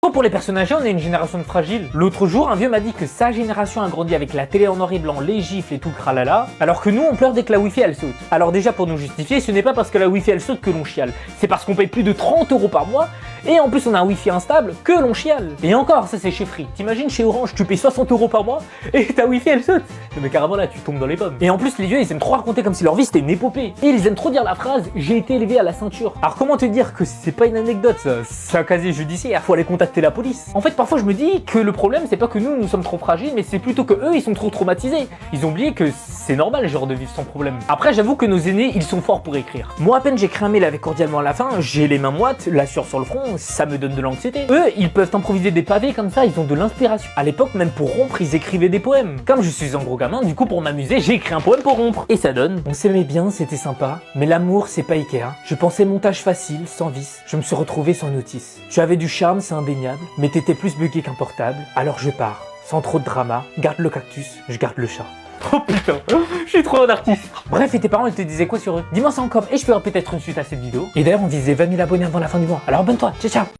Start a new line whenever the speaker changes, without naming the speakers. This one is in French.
Pourtant, pour les personnes âgées, on est une génération de fragiles. L'autre jour, un vieux m'a dit que sa génération a grandi avec la télé en noir et blanc, les gifles et tout le tralala, alors que nous, on pleure dès que la Wi-Fi elle saute. Alors déjà, pour nous justifier, ce n'est pas parce que la Wi-Fi elle saute que l'on chiale. C'est parce qu'on paye plus de 30 € par mois, et en plus on a un Wi-Fi instable, que l'on chiale. Et encore, ça c'est chez Free. T'imagines chez Orange, tu payes 60 € par mois, et ta Wi-Fi elle saute. Mais carrément là, tu tombes dans les pommes. Et en plus, les vieux, ils aiment trop raconter comme si leur vie c'était une épopée. Et ils aiment trop dire la phrase « j'ai été élevé à la ceinture ». Alors comment te dire que c'est pas une anecdote ça? C'est un casier judiciaire, faut aller contacter la police. En fait, parfois je me dis que le problème c'est pas que nous sommes trop fragiles, mais c'est plutôt que eux ils sont trop traumatisés. Ils ont oublié que c'est normal genre de vivre sans problème. Après j'avoue que nos aînés ils sont forts pour écrire. Moi à peine j'écris un mail avec cordialement à la fin, j'ai les mains moites, la sueur sur le front, ça me donne de l'anxiété. Eux ils peuvent improviser des pavés comme ça, ils ont de l'inspiration. À l'époque même pour rompre ils écrivaient des poèmes. Comme je suis un gros gamin, du coup pour m'amuser j'ai écrit un poème pour rompre. Et ça donne. On s'aimait bien, c'était sympa, mais l'amour c'est pas Ikea. Je pensais montage facile, sans vis. Je me suis retrouvé sans notice. Tu avais du charme, c'est indéniable, mais t'étais plus bugué qu'un portable. Alors je pars, sans trop de drama. Garde le cactus, je garde le chat. Oh putain, je suis trop un artiste. Bref, et tes parents ils te disaient quoi sur eux? Dis-moi ça encore et je ferai peut-être une suite à cette vidéo. Et d'ailleurs on visait 20 000 abonnés avant la fin du mois. Alors abonne-toi, ciao ciao.